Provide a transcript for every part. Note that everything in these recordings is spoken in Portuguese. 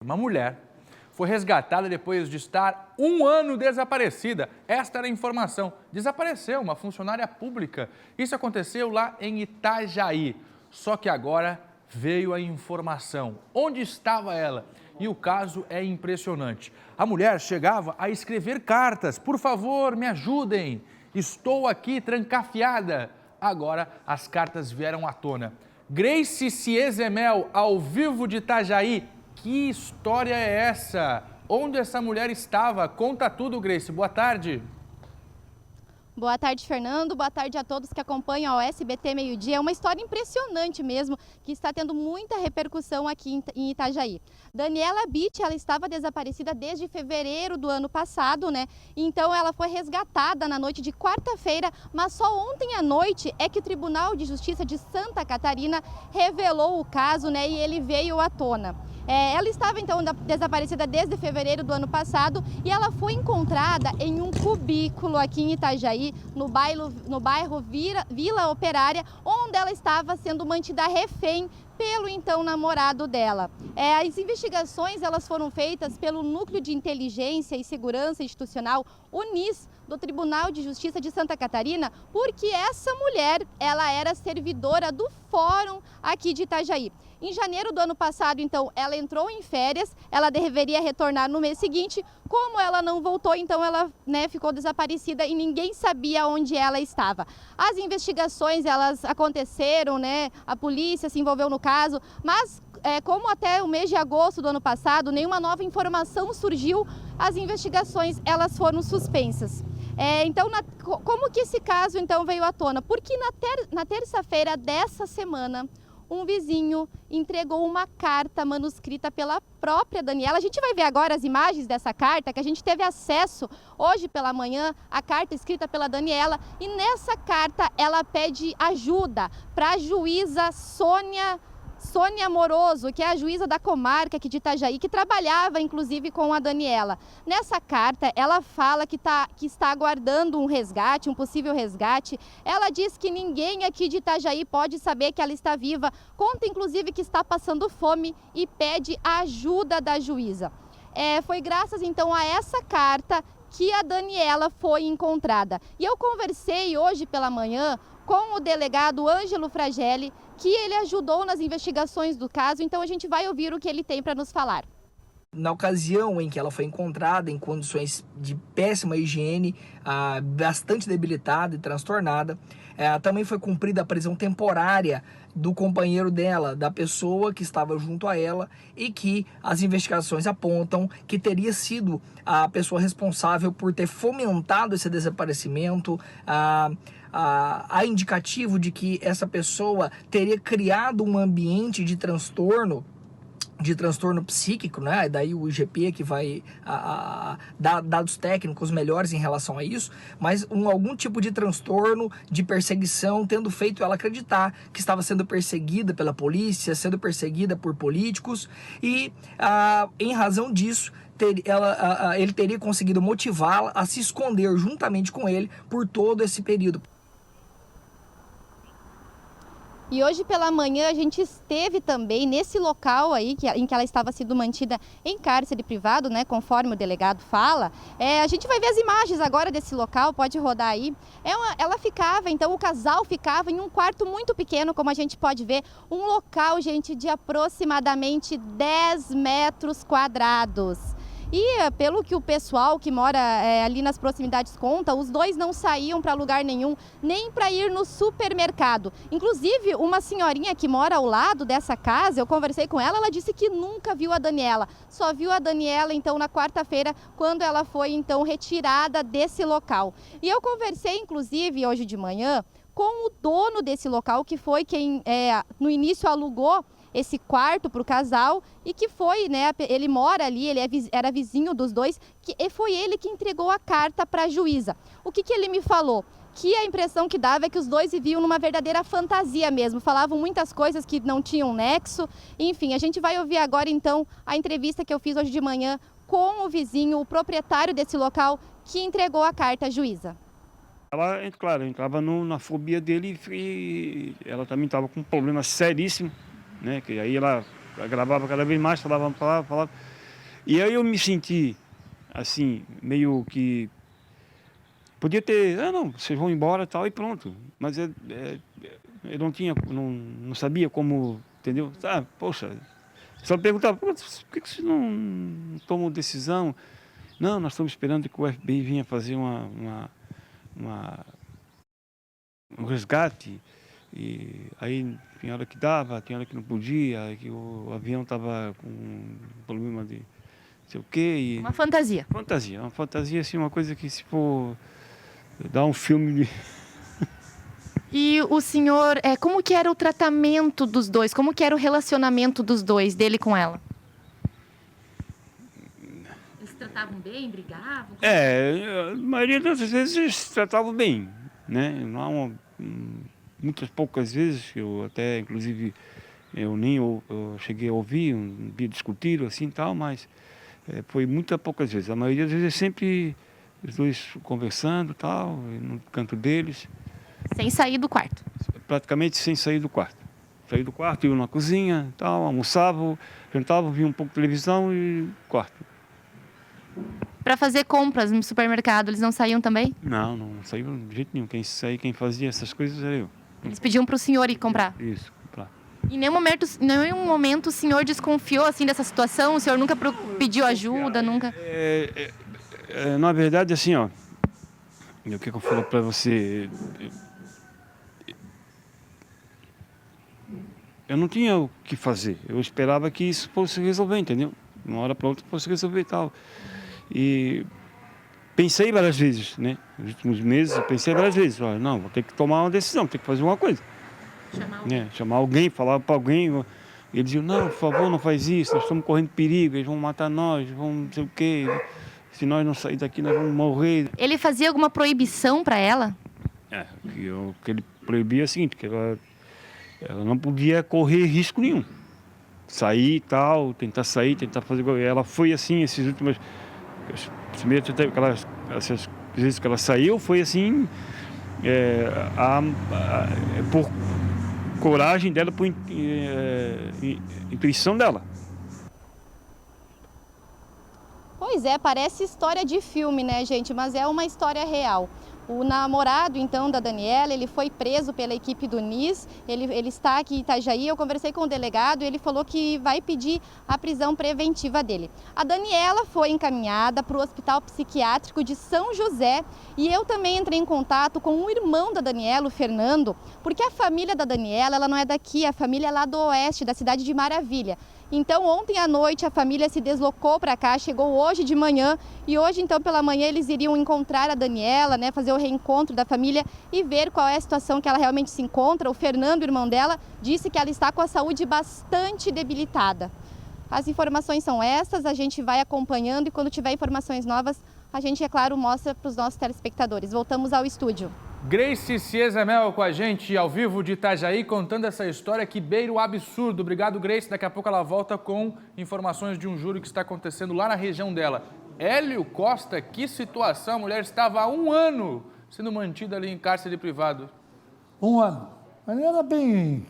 Uma mulher foi resgatada depois de estar 1 ano desaparecida. Esta era a informação. Desapareceu uma funcionária pública. Isso aconteceu lá em Itajaí. Só que agora veio a informação. Onde estava ela? E o caso é impressionante. A mulher chegava a escrever cartas. Por favor, me ajudem. Estou aqui trancafiada. Agora as cartas vieram à tona. Grace Ciezemel, ao vivo de Itajaí. Que história é essa? Onde essa mulher estava? Conta tudo, Grace. Boa tarde. Boa tarde, Fernando. Boa tarde a todos que acompanham o SBT Meio Dia. É uma história impressionante mesmo, que está tendo muita repercussão aqui em Itajaí. Daniela Bitt, ela estava desaparecida desde fevereiro do ano passado, né? Então ela foi resgatada na noite de quarta-feira, mas só ontem à noite é que o Tribunal de Justiça de Santa Catarina revelou o caso, né? E ele veio à tona. Ela estava então desaparecida desde fevereiro do ano passado e ela foi encontrada em um cubículo aqui em Itajaí, no bairro Vila Operária, onde ela estava sendo mantida refém pelo então namorado dela. As investigações elas foram feitas pelo Núcleo de Inteligência e Segurança Institucional, UNIS, do Tribunal de Justiça de Santa Catarina, porque essa mulher, ela era servidora do Fórum aqui de Itajaí. Em janeiro do ano passado, então, ela entrou em férias, ela deveria retornar no mês seguinte. Como ela não voltou, então ela ficou desaparecida e ninguém sabia onde ela estava. As investigações, elas aconteceram, a polícia se envolveu no caso, mas como até o mês de agosto do ano passado, nenhuma nova informação surgiu, as investigações, elas foram suspensas. Então, como que esse caso, então, veio à tona? Porque na terça-feira dessa semana, um vizinho entregou uma carta manuscrita pela própria Daniela. A gente vai ver agora as imagens dessa carta, que a gente teve acesso hoje pela manhã, a carta escrita pela Daniela. E nessa carta ela pede ajuda para a juíza Sônia Moroso, que é a juíza da comarca aqui de Itajaí, que trabalhava inclusive com a Daniela. Nessa carta, ela fala que está aguardando um resgate, um possível resgate. Ela diz que ninguém aqui de Itajaí pode saber que ela está viva, conta inclusive que está passando fome e pede a ajuda da juíza. Foi graças então a essa carta que a Daniela foi encontrada. E eu conversei hoje pela manhã com o delegado Ângelo Fragelli, que ele ajudou nas investigações do caso, então a gente vai ouvir o que ele tem para nos falar. Na ocasião em que ela foi encontrada em condições de péssima higiene, bastante debilitada e transtornada, também foi cumprida a prisão temporária do companheiro dela, da pessoa que estava junto a ela e que as investigações apontam que teria sido a pessoa responsável por ter fomentado esse desaparecimento. Há indicativo de que essa pessoa teria criado um ambiente de transtorno psíquico, né? Daí o IGP que vai dar dados técnicos melhores em relação a isso, mas algum tipo de transtorno, de perseguição, tendo feito ela acreditar que estava sendo perseguida pela polícia, sendo perseguida por políticos e, em razão disso, ele teria conseguido motivá-la a se esconder juntamente com ele por todo esse período. E hoje pela manhã a gente esteve também nesse local aí em que ela estava sendo mantida em cárcere privado, conforme o delegado fala. A gente vai ver as imagens agora desse local, pode rodar aí. O casal ficava em um quarto muito pequeno, como a gente pode ver, um local, gente, de aproximadamente 10 metros quadrados. E pelo que o pessoal que mora ali nas proximidades conta, os dois não saíam para lugar nenhum, nem para ir no supermercado. Inclusive, uma senhorinha que mora ao lado dessa casa, eu conversei com ela, ela disse que nunca viu a Daniela. Só viu a Daniela, então, na quarta-feira, quando ela foi, então, retirada desse local. E eu conversei, inclusive, hoje de manhã, com o dono desse local, que foi quem, no início, alugou esse quarto para o casal e que foi, ele mora ali, ele era vizinho dos dois, e foi ele que entregou a carta para a juíza. O que ele me falou? Que a impressão que dava é que os dois viviam numa verdadeira fantasia mesmo, falavam muitas coisas que não tinham nexo. Enfim, a gente vai ouvir agora então a entrevista que eu fiz hoje de manhã com o vizinho, o proprietário desse local, que entregou a carta à juíza. Ela, claro, entrava na fobia dele e ela também estava com um problema seríssimo, que aí ela gravava cada vez mais, falava. E aí eu me senti, assim, meio que... Podia ter, não, vocês vão embora e tal, e pronto. Mas eu não sabia como, entendeu? Poxa, só perguntava, por que vocês não tomam decisão? Não, nós estamos esperando que o FBI vinha fazer um resgate. E aí tinha hora que dava, tinha hora que não podia, que o avião estava com um problema de não sei o quê. Uma fantasia. Uma fantasia, assim, uma coisa que se for dar um filme de... E o senhor, como que era o tratamento dos dois? Como que era o relacionamento dos dois, dele com ela? Eles se tratavam bem, brigavam? A maioria das vezes eles se tratavam bem, né? Não há muitas poucas vezes, eu até, inclusive, eu cheguei a ouvir, discutir assim e tal, mas foi muitas poucas vezes. A maioria das vezes é sempre os dois conversando e tal, no canto deles. Sem sair do quarto? Praticamente sem sair do quarto. Saí do quarto, ia na cozinha, tal, almoçava, jantava, via um pouco de televisão e quarto. Para fazer compras no supermercado, eles não saíam também? Não saíam de jeito nenhum. Quem fazia essas coisas era eu. Eles pediam para o senhor ir comprar? Isso, comprar. Em nenhum momento o senhor desconfiou assim dessa situação? O senhor nunca pediu ajuda, nunca? Na verdade, assim, ó, o que eu falo para você, eu não tinha o que fazer. Eu esperava que isso fosse resolver, entendeu? De uma hora para outra fosse resolver e tal. E pensei várias vezes, né? Nos últimos meses eu pensei várias vezes, olha, não, vou ter que tomar uma decisão, vou ter que fazer uma coisa. Chamar alguém, falar para alguém. Eles diziam, não, por favor, não faz isso, nós estamos correndo perigo, eles vão matar nós, vão não sei o quê. Se nós não sair daqui, nós vamos morrer. Ele fazia alguma proibição para ela? O que ele proibia é o seguinte, que ela não podia correr risco nenhum. Sair e tal, tentar sair, tentar fazer... Ela foi assim, essas vezes que ela saiu, foi assim, por coragem dela, por intuição dela. Pois é, parece história de filme, né, gente? Mas é uma história real. O namorado, então, da Daniela, ele foi preso pela equipe do NIS, ele está aqui em Itajaí, eu conversei com o delegado e ele falou que vai pedir a prisão preventiva dele. A Daniela foi encaminhada para o Hospital Psiquiátrico de São José e eu também entrei em contato com o irmão da Daniela, o Fernando, porque a família da Daniela, ela não é daqui, a família é lá do oeste, da cidade de Maravilha. Então, ontem à noite, a família se deslocou para cá, chegou hoje de manhã e hoje, então, pela manhã, eles iriam encontrar a Daniela, né, fazer o reencontro da família e ver qual é a situação que ela realmente se encontra. O Fernando, irmão dela, disse que ela está com a saúde bastante debilitada. As informações são essas, a gente vai acompanhando e quando tiver informações novas, a gente, é claro, mostra para os nossos telespectadores. Voltamos ao estúdio. Grace Ciezamel com a gente ao vivo de Itajaí, contando essa história que beira o absurdo. Obrigado, Grace. Daqui a pouco ela volta com informações de um júri que está acontecendo lá na região dela. Hélio Costa, que situação. A mulher estava há 1 ano sendo mantida ali em cárcere privado. 1 ano. Mas era bem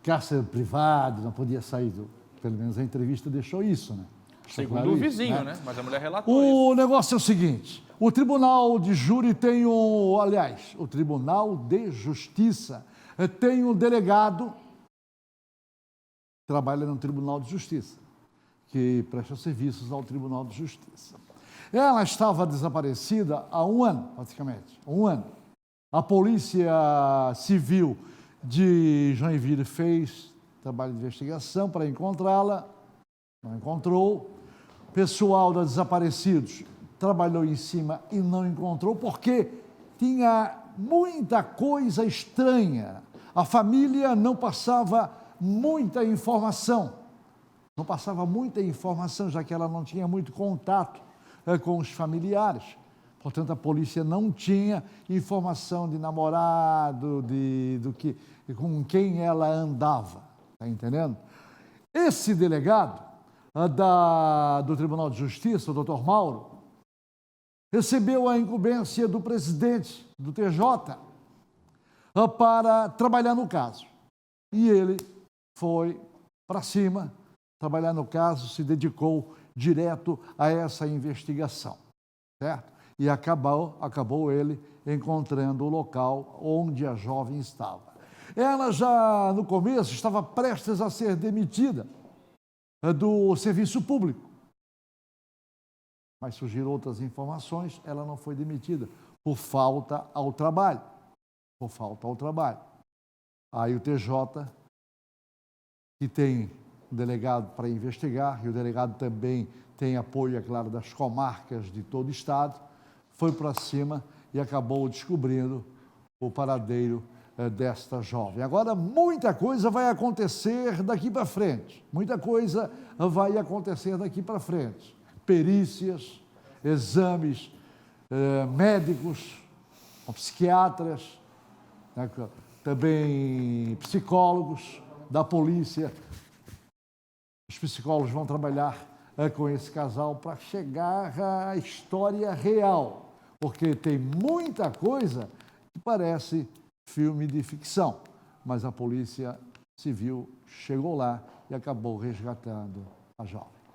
cárcere privado, não podia sair. Pelo menos a entrevista deixou isso, né? Segundo o vizinho, né? Mas a mulher relatou O negócio é o seguinte, o Tribunal de Júri tem o Tribunal de Justiça tem um delegado que trabalha no Tribunal de Justiça, que presta serviços ao Tribunal de Justiça. Ela estava desaparecida há 1 ano, praticamente, 1 ano. A Polícia Civil de Joinville fez trabalho de investigação para encontrá-la, não encontrou. O pessoal da Desaparecidos trabalhou em cima e não encontrou, porque tinha muita coisa estranha. A família não passava muita informação. Não passava muita informação, já que ela não tinha muito contato com os familiares. Portanto, a polícia não tinha informação de namorado, com quem ela andava. Está entendendo? Esse delegado do Tribunal de Justiça, o Dr. Mauro, recebeu a incumbência do presidente do TJ para trabalhar no caso. E ele foi para cima trabalhar no caso, se dedicou direto a essa investigação, certo? E acabou ele encontrando o local onde a jovem estava. Ela já, no começo, estava prestes a ser demitida do serviço público. Mas surgiram outras informações, ela não foi demitida por falta ao trabalho. Por falta ao trabalho. Aí o TJ, que tem um delegado para investigar, e o delegado também tem apoio, é claro, das comarcas de todo o estado, foi para cima e acabou descobrindo o paradeiro desta jovem. Agora, muita coisa vai acontecer daqui para frente. Muita coisa vai acontecer daqui para frente. Perícias, exames médicos, psiquiatras, né, também psicólogos da polícia. Os psicólogos vão trabalhar com esse casal para chegar à história real, porque tem muita coisa que parece filme de ficção, mas a Polícia Civil chegou lá e acabou resgatando a jovem.